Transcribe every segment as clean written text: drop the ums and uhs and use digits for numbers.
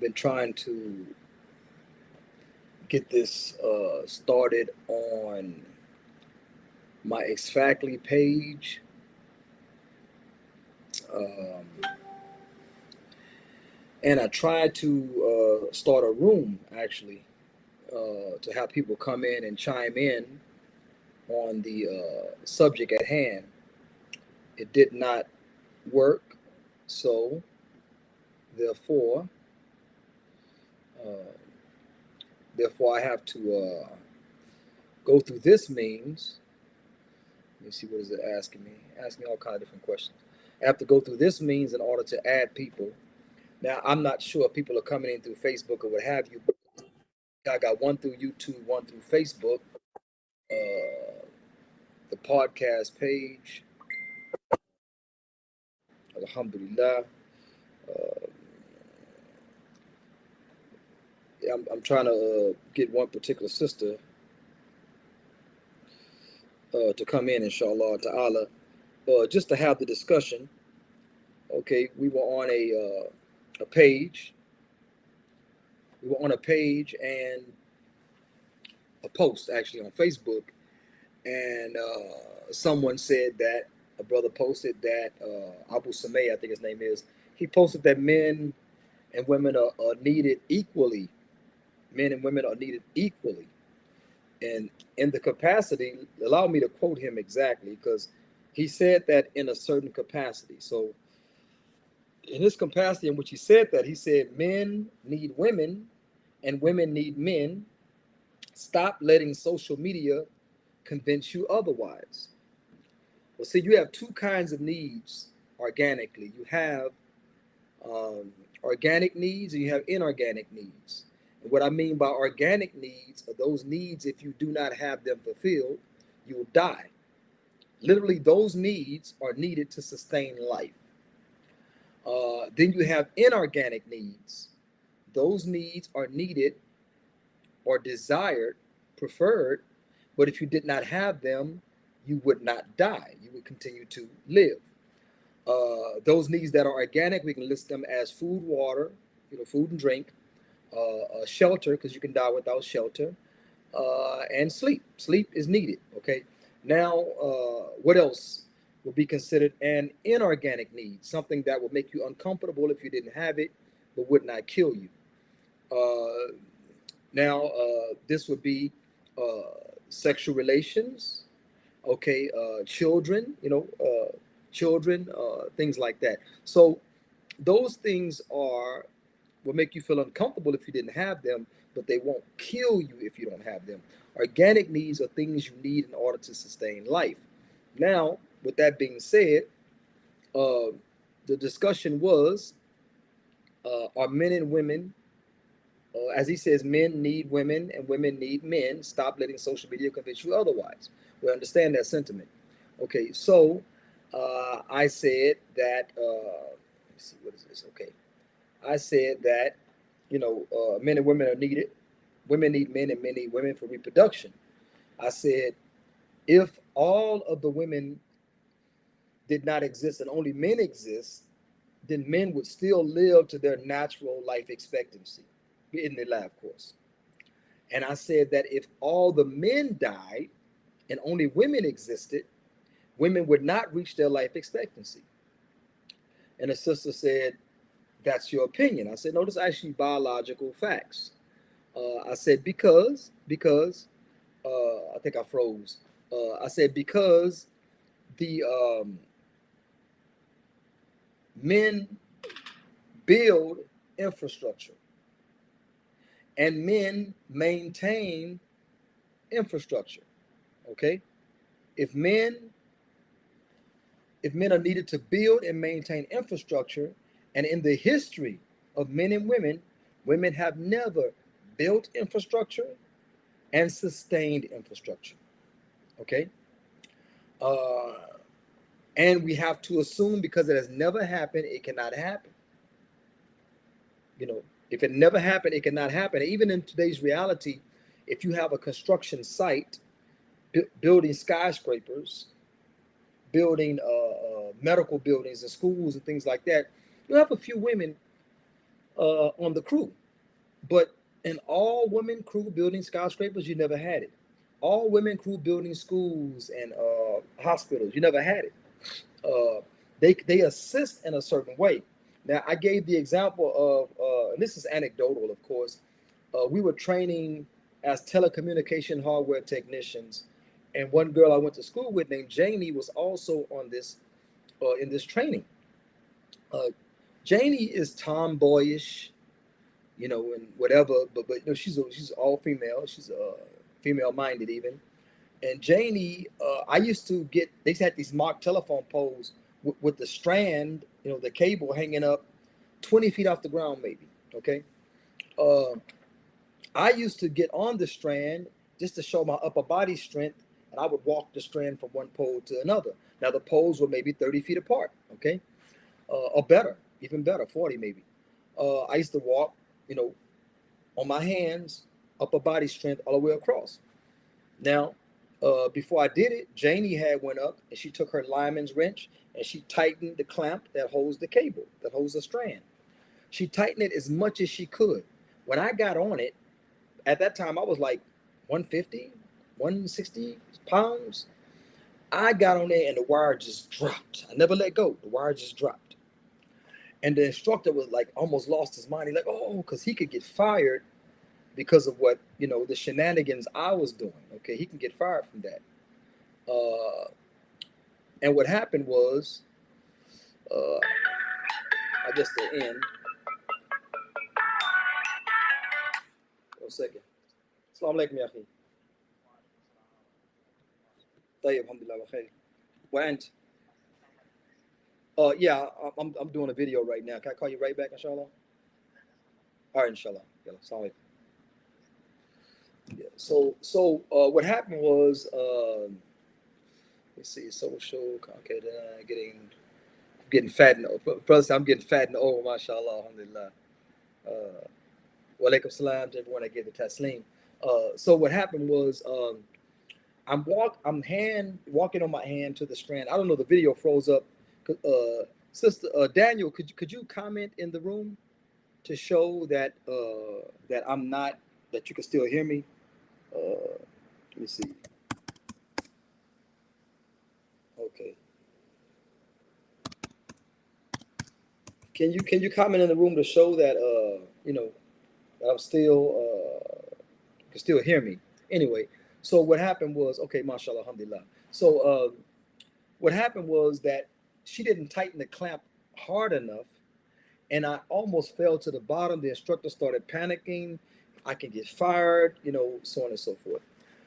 been trying to get this started on my exactly page. Um, and I tried to start a room actually to have people come in and chime in on the subject at hand. It did not work, so therefore, uh, therefore, I have to go through this means. Let me see, what is it asking me? Asking me all kinds of different questions. I have to go through this means in order to add people. Now, I'm not sure if people are coming in through Facebook or what have you, but I got one through YouTube, one through Facebook, uh, the podcast page. Alhamdulillah. Uh, yeah, I'm trying to get one particular sister to come in, inshallah ta'ala, just to have the discussion. Okay, we were on a page. We were on a page and a post actually on Facebook, and someone said that a brother posted that Abu Sameh, I think his name is, he posted that men and women are needed equally. Men and women are needed equally, and in the capacity, allow me to quote him exactly because he said that in a certain capacity. So in his capacity in which he said that, he said men need women and women need men. Stop letting social media convince you otherwise. Well, see, you have two kinds of needs organically. You have um, organic needs and you have inorganic needs. And what I mean by organic needs are those needs, if you do not have them fulfilled, you will die. Literally, those needs are needed to sustain life. Then you have inorganic needs. Those needs are needed or desired, preferred, but if you did not have them, you would not die. You would continue to live. Those needs that are organic, we can list them as food, water, food and drink, shelter, because you can die without shelter, and sleep. Sleep is needed. Okay. Now, what else would be considered an inorganic need? Something that would make you uncomfortable if you didn't have it, but would not kill you. Uh, Now, this would be sexual relations, okay, children, children, things like that. So those things are will make you feel uncomfortable if you didn't have them, but they won't kill you if you don't have them. Organic needs are things you need in order to sustain life. Now, with that being said, uh, the discussion was, are men and women, as he says, men need women and women need men. Stop letting social media convince you otherwise. We understand that sentiment. Okay, so I said that, let's see, what is this? Okay. I said that, men and women are needed. Women need men and men need women for reproduction. I said, if all of the women did not exist and only men exist, then men would still live to their natural life expectancy in their life course. And I said that if all the men died and only women existed, women would not reach their life expectancy. And the sister said, that's your opinion. I said, no, this is actually biological facts. I said, because, I think I froze. I said, because the men build infrastructure and men maintain infrastructure. Okay. If men if men are needed to build and maintain infrastructure, and in the history of men and women, women have never built infrastructure and sustained infrastructure. Okay. Uh, and we have to assume because it has never happened, it cannot happen. If it never happened, it cannot happen. Even in today's reality, if you have a construction site building skyscrapers, building medical buildings and schools and things like that, you have a few women on the crew. But in all women crew building skyscrapers, you never had it. All women crew building schools and hospitals, you never had it. Uh, they assist in a certain way. Now, I gave the example of, and this is anecdotal, of course. We were training as telecommunication hardware technicians, and one girl I went to school with named Janie was also on this in this training. Uh, Janie is tomboyish, and whatever, but she's all female. She's female minded even. And Janie, I used to get. They had these mock telephone poles with the strand, the cable hanging up 20 feet off the ground, maybe. Okay. Uh, I used to get on the strand just to show my upper body strength, and I would walk the strand from one pole to another. Now the poles were maybe 30 feet apart. Okay, or better, even better, 40 maybe. I used to walk, you know, on my hands, upper body strength all the way across. Now, before I did it, Janie had went up and she took her lineman's wrench and she tightened the clamp that holds the cable, that holds the strand. She tightened it as much as she could. When I got on it, at that time I was like 150, 160 pounds. I got on there and the wire just dropped. I never let go. The wire just dropped. And the instructor was like almost lost his mind. He's like, oh, because he could get fired because of what, the shenanigans I was doing. Okay, he can get fired from that. And what happened was, uh, I guess the end. 1 second. Assalamu alaikum يا أخي. طيب الحمد لله بخير. وأنت? Yeah, I'm doing a video right now. Can I call you right back, inshallah? All right, inshallah. Yeah, assalamu alaikum. Yeah. So what happened was, let's see, social, okay, getting fat and old. Brother, I'm getting fat and old, mashallah, alhamdulillah. Wa alaikum salam to everyone that gave the taslim. So what happened was, I'm walking on my hand to the strand. I don't know, the video froze up. Sister Daniel, could you comment in the room to show that that I'm not, that you can still hear me? Let me see. Okay. Can you comment in the room to show that that I'm still can still hear me? Anyway, so what happened was, okay, mashallah, alhamdulillah. So what happened was that she didn't tighten the clamp hard enough, and I almost fell to the bottom. The instructor started panicking. I can get fired, so on and so forth.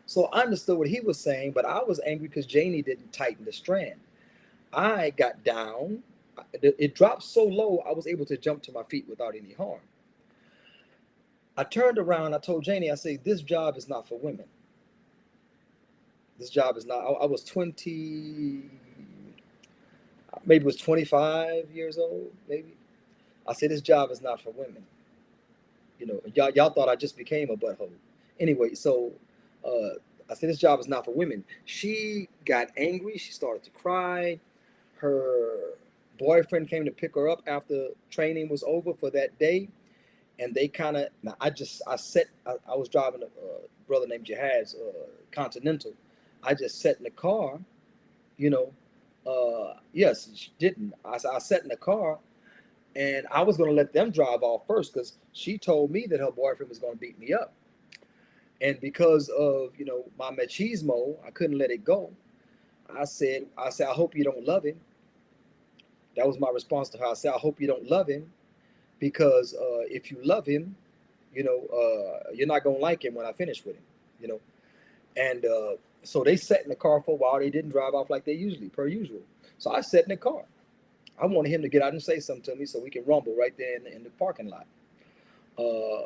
So I understood what he was saying, but I was angry because Janie didn't tighten the strand. I got down. It dropped so low, I was able to jump to my feet without any harm. I turned around. I told Janie, I said, this job is not for women. This job is not. I was 20, maybe it was 25 years old, maybe. I said, this job is not for women. Y'all thought I just became a butthole. Anyway, so I said, this job is not for women. She got angry. She started to cry. Her boyfriend came to pick her up after training was over for that day. And they kind of, I was driving a brother named Jihad's Continental. I just sat in the car, yes, she didn't. I sat in the car and I was going to let them drive off first because she told me that her boyfriend was going to beat me up. And because of, my machismo, I couldn't let it go. I said, I hope you don't love him. That was my response to her. I said, I hope you don't love him because if you love him, you're not going to like him when I finish with him, And so they sat in the car for a while. They didn't drive off like they usually, per usual. So I sat in the car. I wanted him to get out and say something to me so we can rumble right there in the parking lot. Wa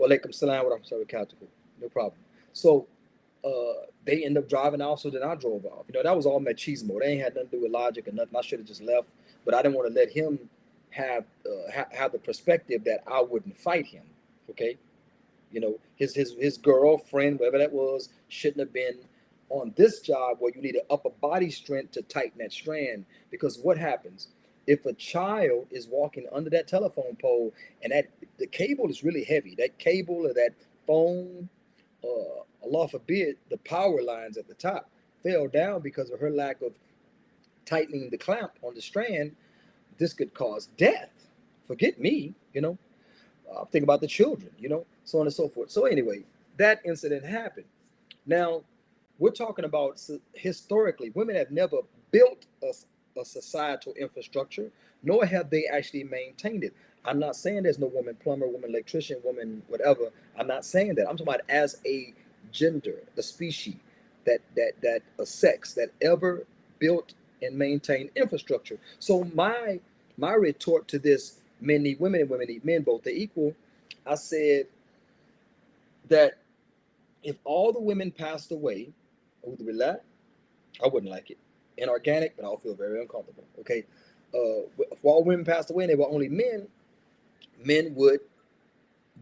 alaikum salam wa rahmatullahi. No problem. So they ended up driving off, so then I drove off. That was all machismo. They ain't had nothing to do with logic or nothing. I should have just left, but I didn't want to let him have the perspective that I wouldn't fight him. Okay, his girlfriend, whatever that was, shouldn't have been on this job where you need an upper body strength to tighten that strand. Because what happens If a child is walking under that telephone pole and that the cable is really heavy, that cable or that phone, Allah forbid, the power lines at the top fell down because of her lack of tightening the clamp on the strand, this could cause death. Forget me, I'm thinking about the children, so on and so forth. So anyway, that incident happened. Now, we're talking about historically, women have never built a societal infrastructure, nor have they actually maintained it. I'm not saying there's no woman plumber, woman electrician, woman whatever. I'm not saying that. I'm talking about as a gender, a species, that a sex that ever built and maintained infrastructure. So my retort to this, men need women and women need men, both are equal. I said that if all the women passed away, I wouldn't like it. Inorganic, but I'll feel very uncomfortable. Okay, if all women passed away and they were only men, men would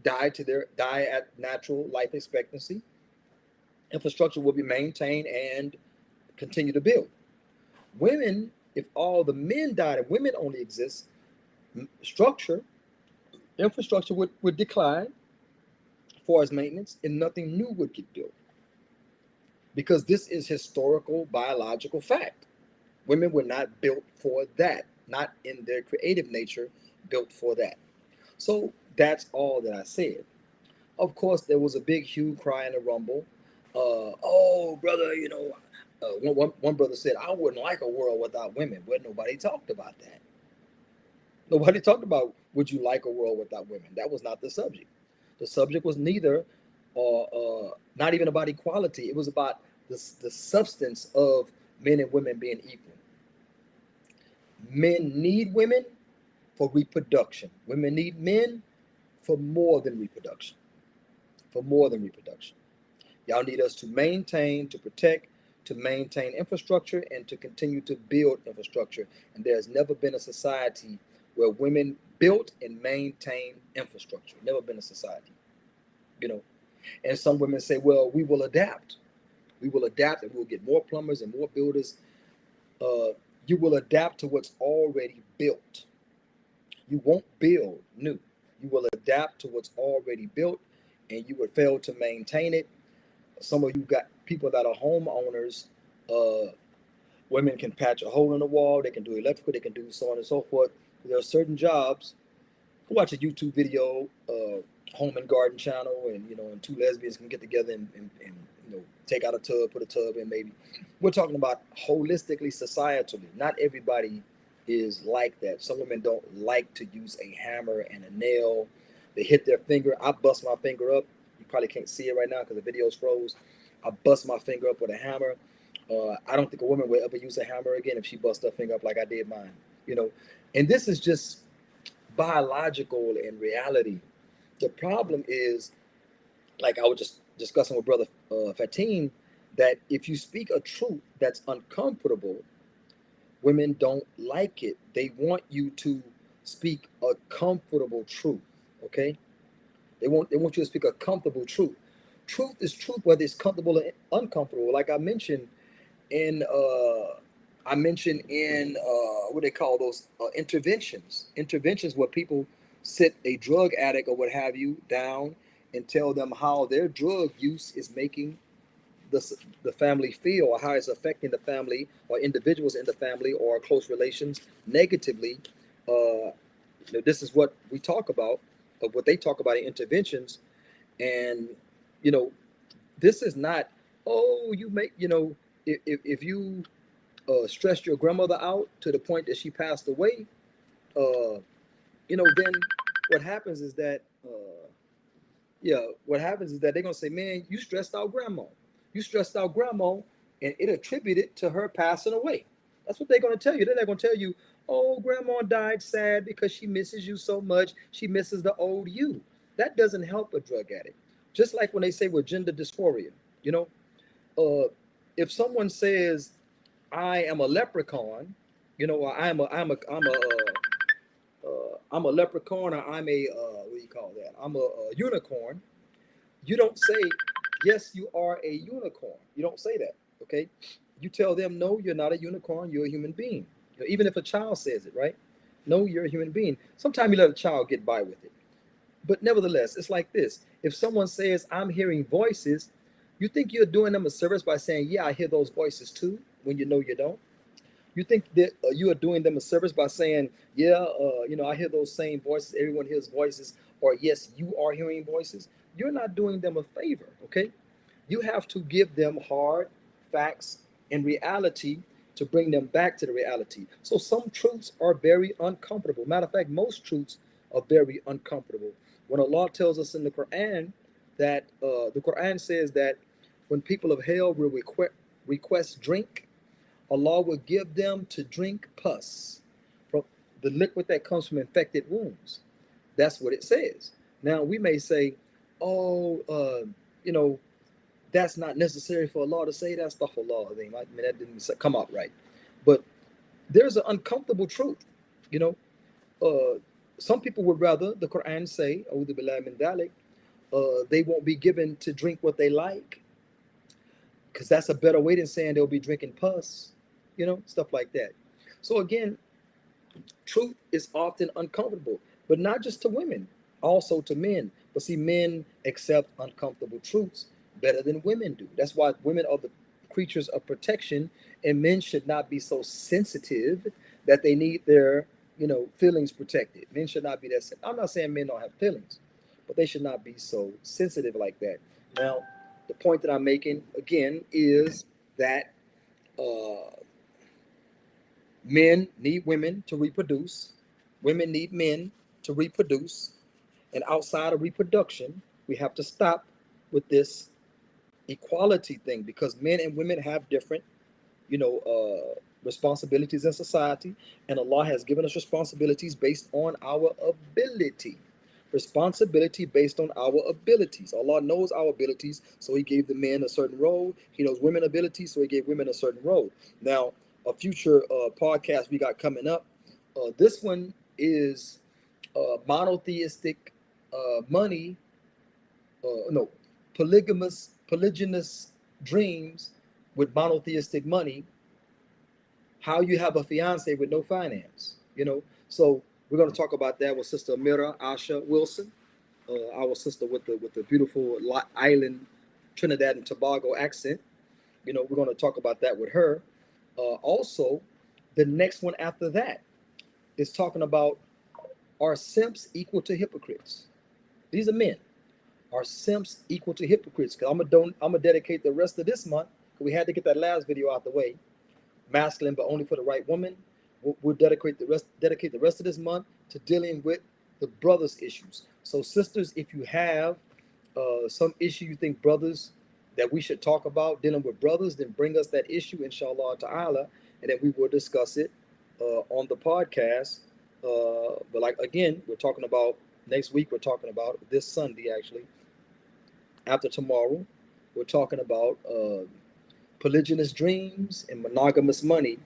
die at natural life expectancy. Infrastructure will be maintained and continue to build. Women, if all the men died and women only exist, structure, infrastructure would decline as far as maintenance, and nothing new would get built. Because this is historical biological fact. Women were not built for that, not in their creative nature, built for that. So that's all that I said. Of course, there was a big hue, cry, and a rumble. Oh, brother, one brother said, I wouldn't like a world without women. But nobody talked about that. Nobody talked about, would you like a world without women? That was not the subject. The subject was neither, not even about equality. It was about the substance of men and women being equal. Men need women for reproduction. Women need men for more than reproduction. For more than reproduction. Y'all need us to maintain, to protect, to maintain infrastructure, and to continue to build infrastructure. And there's never been a society where women built and maintained infrastructure. Never been a society. And some women say, well, we will adapt. We will adapt and we'll get more plumbers and more builders. You will adapt to what's already built. You won't build new. You will adapt to what's already built, and you would fail to maintain it. Some of you got people that are homeowners. Women can patch a hole in the wall. They can do electrical. They can do so on and so forth. There are certain jobs. Watch a YouTube video, home and garden channel, and two lesbians can get together and take out a tub, put a tub in maybe. We're talking about holistically, societally. Not everybody is like that. Some women don't like to use a hammer and a nail. They hit their finger. I bust my finger up. You probably can't see it right now because the video's froze. I bust my finger up with a hammer. I don't think a woman will ever use a hammer again if she busts her finger up like I did mine. And this is just biological and reality. The problem is, like I was just discussing with Brother Fatim, that if you speak a truth that's uncomfortable, women don't like it. They want you to speak a comfortable truth. Okay? They want you to speak a comfortable truth. Truth is truth, whether it's comfortable or uncomfortable. Like I mentioned in what they call those interventions where people sit a drug addict or what have you down and tell them how their drug use is making the family feel, or how it's affecting the family or individuals in the family or close relations negatively. This is what we talk about, of what they talk about in interventions. And this is not, oh, you make, if you stressed your grandmother out to the point that she passed away, then what happens is that, what happens is that they're gonna say, man, you stressed out grandma. You stressed out grandma, and it attributed to her passing away. That's what they're gonna tell you. Then they're gonna tell you, oh, grandma died sad because she misses you so much. She misses the old you. That doesn't help a drug addict. Just like when they say with gender dysphoria, if someone says, I am a leprechaun, or I'm a leprechaun, or I'm a what do you call that? I'm a unicorn. You don't say, yes, you are a unicorn. You don't say that. Okay, you tell them, no, you're not a unicorn. You're a human being. Even if a child says it, right? No, you're a human being. Sometimes you let a child get by with it. But nevertheless, it's like this. If someone says, I'm hearing voices, you think you're doing them a service by saying, yeah, I hear those voices too, when you know you don't? You think that you are doing them a service by saying, yeah, I hear those same voices. Everyone hears voices. Or yes, you are hearing voices. You're not doing them a favor, okay? You have to give them hard facts and reality to bring them back to the reality. So some truths are very uncomfortable. Matter of fact, most truths are very uncomfortable. When Allah tells us in the Quran that the Quran says that when people of hell will request drink, Allah will give them to drink pus, from the liquid that comes from infected wounds. That's what it says. Now we may say, oh, you know, that's not necessary for Allah to say that stuff. Allah, I mean, that didn't come out right. But there's an uncomfortable truth. You know, some people would rather the Quran say, "A'udhu billahi min dhalik," they won't be given to drink what they like, because that's a better way than saying they'll be drinking pus. You know, stuff like that. So again, truth is often uncomfortable, but not just to women, also to men. But see, men accept uncomfortable truths better than women do. That's why women are the creatures of protection, and men should not be so sensitive that they need their, feelings protected. Men should not be that. I'm not saying men don't have feelings, but they should not be so sensitive like that. Now, the point that I'm making again is that uh, men need women to reproduce. Women need men to reproduce. And outside of reproduction, we have to stop with this equality thing, because men and women have different, responsibilities in society. And Allah has given us responsibilities based on our ability. Responsibility based on our abilities. Allah knows our abilities, so He gave the men a certain role. He knows women abilities, so He gave women a certain role. Now, a future podcast we got coming up. This one is monotheistic money. No, polygynous dreams with monotheistic money. How you have a fiance with no finance. So we're going to talk about that with Sister Amira Asha Wilson, our sister with the beautiful island Trinidad and Tobago accent. We're going to talk about that with her. Also, the next one after that is talking about, are simps equal to hypocrites? These are men. Are simps equal to hypocrites? Because I'm gonna dedicate the rest of this month, because we had to get that last video out the way. Masculine, but only for the right woman. We'll dedicate the rest of this month to dealing with the brothers' issues. So, sisters, if you have some issue you think brothers that we should talk about dealing with brothers, then bring us that issue, inshallah ta'ala, and then we will discuss it on the podcast. But like again, we're talking about next week. We're talking about this Sunday, actually. After tomorrow, we're talking about polygynous dreams and monogamous money,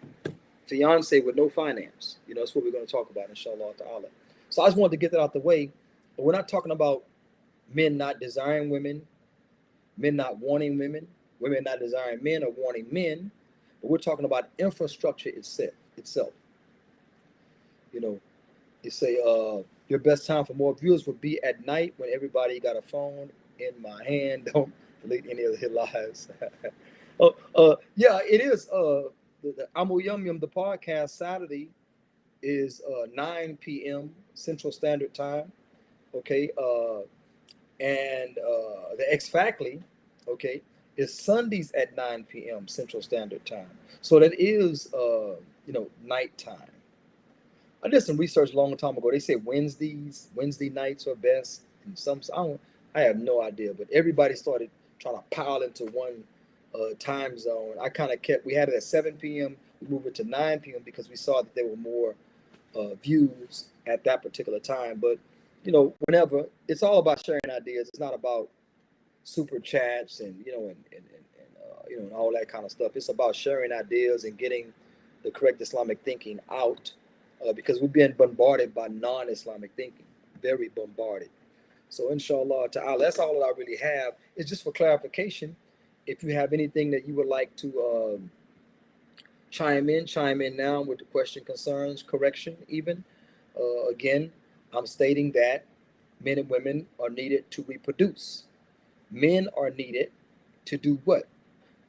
fiance with no finance. That's what we're going to talk about, inshallah ta'ala. So I just wanted to get that out the way. But we're not talking about men not desiring women, men not wanting women, women not desiring men or wanting men. But we're talking about infrastructure itself. You say your best time for more viewers would be at night when everybody got a phone in my hand. Don't delete any of their lives. Yeah, it is. The Amo Yum Yum, the podcast, Saturday is 9 p.m. Central Standard Time. Okay. And the X Factly, okay, is Sundays at 9 p.m. Central Standard Time. So that is, nighttime. I did some research a long time ago. They say Wednesday nights are best. And I have no idea, but everybody started trying to pile into one time zone. We had it at 7 p.m. We moved it to 9 p.m. because we saw that there were more views at that particular time. But, whenever, it's all about sharing ideas. It's not about super chats and, and all that kind of stuff. It's about sharing ideas and getting the correct Islamic thinking out. Because we're being bombarded by non-Islamic thinking, very bombarded. So inshallah ta'ala, that's all that I really have. It's just for clarification. If you have anything that you would like to chime in now with the question, concerns, correction even. Again, I'm stating that men and women are needed to reproduce. Men are needed to do what?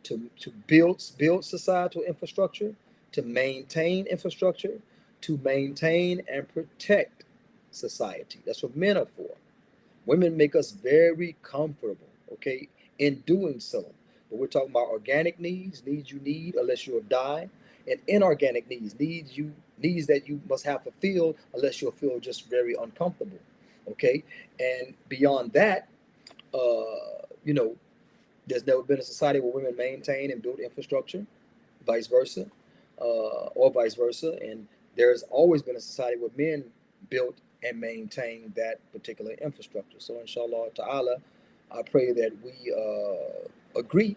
To build societal infrastructure, to maintain infrastructure, to maintain and protect society. That's what men are for. Women make us very comfortable, okay, in doing so. But we're talking about organic needs, needs you need unless you'll die, and inorganic needs, needs that you must have fulfilled unless you'll feel just very uncomfortable, okay. And beyond that, you know, there's never been a society where women maintain and build infrastructure, vice versa, or vice versa. And there's always been a society where men built and maintained that particular infrastructure. So, inshallah ta'ala, I pray that we agree.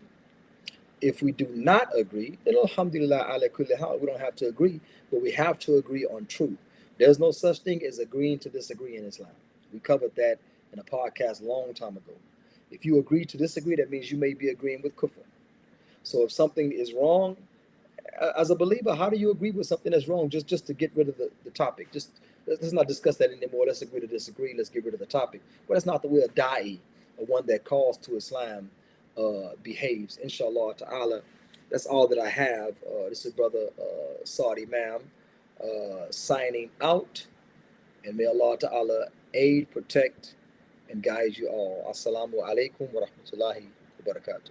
If we do not agree, then alhamdulillah ala kulli hal, we don't have to agree, but we have to agree on truth. There's no such thing as agreeing to disagree in Islam. We covered that in a podcast a long time ago. If you agree to disagree, that means you may be agreeing with kufr. So if something is wrong, as a believer, how do you agree with something that's wrong just to get rid of the topic? Just let's not discuss that anymore. Let's agree to disagree. Let's get rid of the topic. Well, that's not the way a da'i, or one that calls to Islam, behaves. Inshallah ta'ala. That's all that I have. This is Brother Saudi Imam signing out. And may Allah ta'ala aid, protect, and guide you all. Assalamu alaikum wa rahmatullahi wa barakatuh.